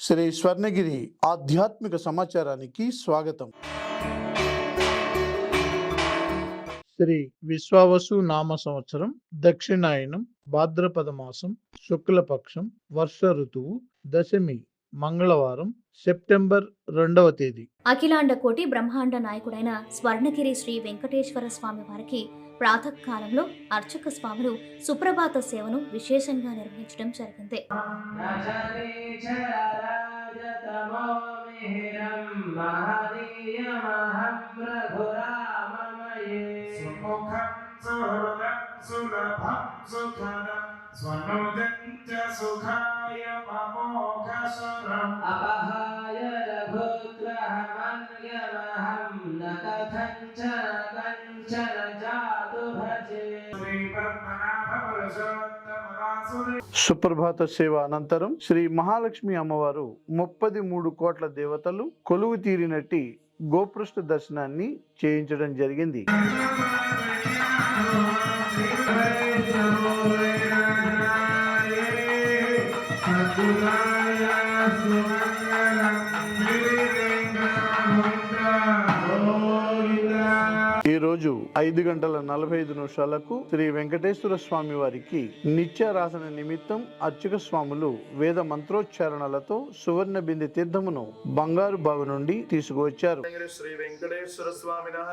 శ్రీ స్వర్ణగిరి ఆధ్యాత్మిక సమాచారానికి స్వాగతం. శ్రీ విశ్వావసు నామ సంవత్సరం, దక్షిణాయనం, భాద్రపద మాసం, శుక్లపక్షం, వర్ష ఋతువు, దశమి మంగళవారం, సెప్టెంబర్ 2వ తేదీ. అఖిలాండ కోటి బ్రహ్మాండ నాయకుడైన స్వర్ణగిరి శ్రీ వెంకటేశ్వర స్వామి వారికి ప్రాతకాలంలో అర్చక స్వాములు సుప్రభాత సేవను విశేషంగా నిర్వహించడం జరిగింది. సుప్రభాత సేవ అనంతరం శ్రీ మహాలక్ష్మి అమ్మవారు 33 కోట్ల దేవతలు కొలువు తీరినట్టి గోపృష్ఠ దర్శనాన్ని చేయించడం జరిగింది. ఈ రోజు 5:45 శ్రీ వెంకటేశ్వర స్వామి వారికి నిత్యారాధన నిమిత్తం అర్చక స్వాములు వేద మంత్రోచ్చారణలతో సువర్ణ బిందె తీర్థమును బంగారు బావి నుండి తీసుకువచ్చారు. శ్రీ వెంకటేశ్వర స్వామినః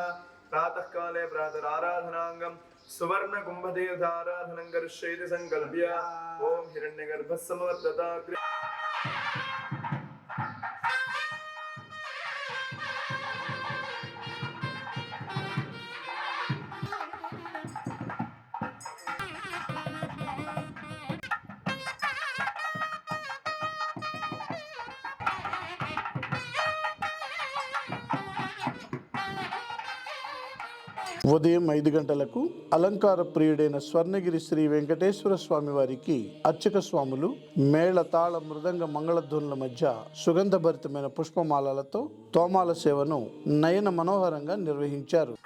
ప్రాతఃకాలే ప్రాతరారాధనాంగం సువర్ణ కుంభతీర్థారాధనం కరిష్యేతి సంకల్ప్య ఓం హిరణ్యగర్భః సమవర్తతాగ్రే. ఉదయం 5 గంటలకు అలంకార ప్రియుడైన స్వర్ణగిరి శ్రీ వెంకటేశ్వర స్వామి వారికి అర్చక స్వాములు మేళ తాళ మృదంగ మంగళధ్వనుల మధ్య సుగంధభరితమైన పుష్పమాలలతో తోమాల సేవను నయన మనోహరంగా నిర్వహించారు.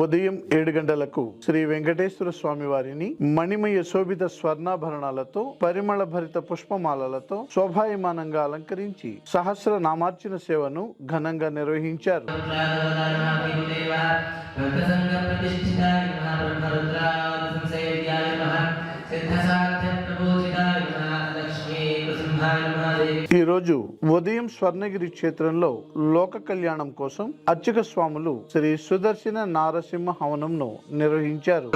ఉదయం 7 గంటలకు శ్రీ వెంకటేశ్వర స్వామి వారిని మణిమయ శోభిత స్వర్ణాభరణాలతో పరిమళ భరిత పుష్పమాలలతో శోభాయమానంగా అలంకరించి సహస్ర నామార్చన సేవను ఘనంగా నిర్వహించారు. ఈ రోజు ఉదయం స్వర్ణగిరి క్షేత్రంలో లోక కళ్యాణం కోసం అర్చక స్వాములు శ్రీ సుదర్శన నారసింహ హవనంను నిర్వహించారు.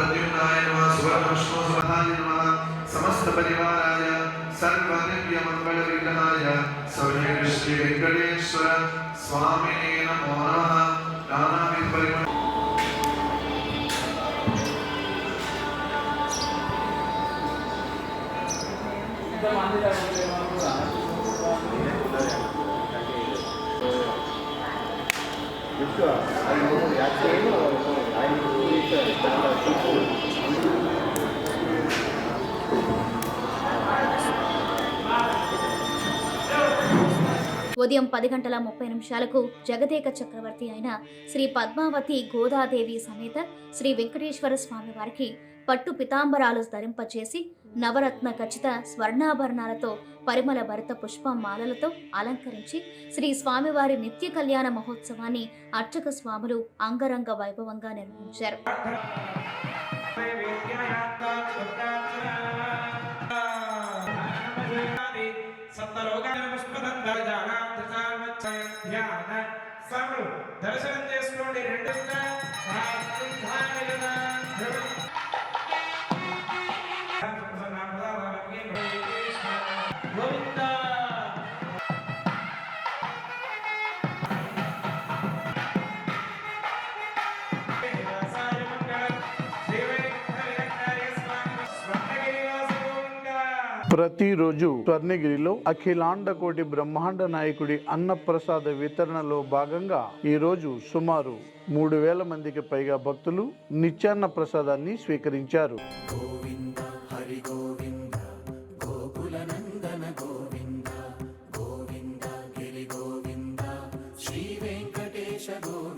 ఉదయం 10:30 జగదేక చక్రవర్తి అయిన శ్రీ పద్మావతి గోదాదేవి సమేత శ్రీ వెంకటేశ్వర స్వామి వారికి పట్టు పితాంబరాలు ధరింపచేసి నవరత్న ఖచ్చిత స్వర్ణాభరణాలతో పరిమళ భరిత పుష్పమాలలతో అలంకరించి శ్రీ స్వామివారి నిత్య కళ్యాణ మహోత్సవాన్ని అర్చక స్వాములు అంగరంగ వైభవంగా నిర్వహించారు. దర్శనం చేసుకోండి. 2 ప్రతిరోజు స్వర్ణగిరిలో అఖిలాండ కోటి బ్రహ్మాండ నాయకుడి అన్నప్రసాద వితరణలో భాగంగా ఈరోజు సుమారు 3,000 మందికి పైగా భక్తులు నిత్యాన్న ప్రసాదాన్ని స్వీకరించారు. గోవింద హరి గోవింద గోకుల నందన గోవింద గోవింద గిరి గోవింద శ్రీ వెంకటేశ గోవింద.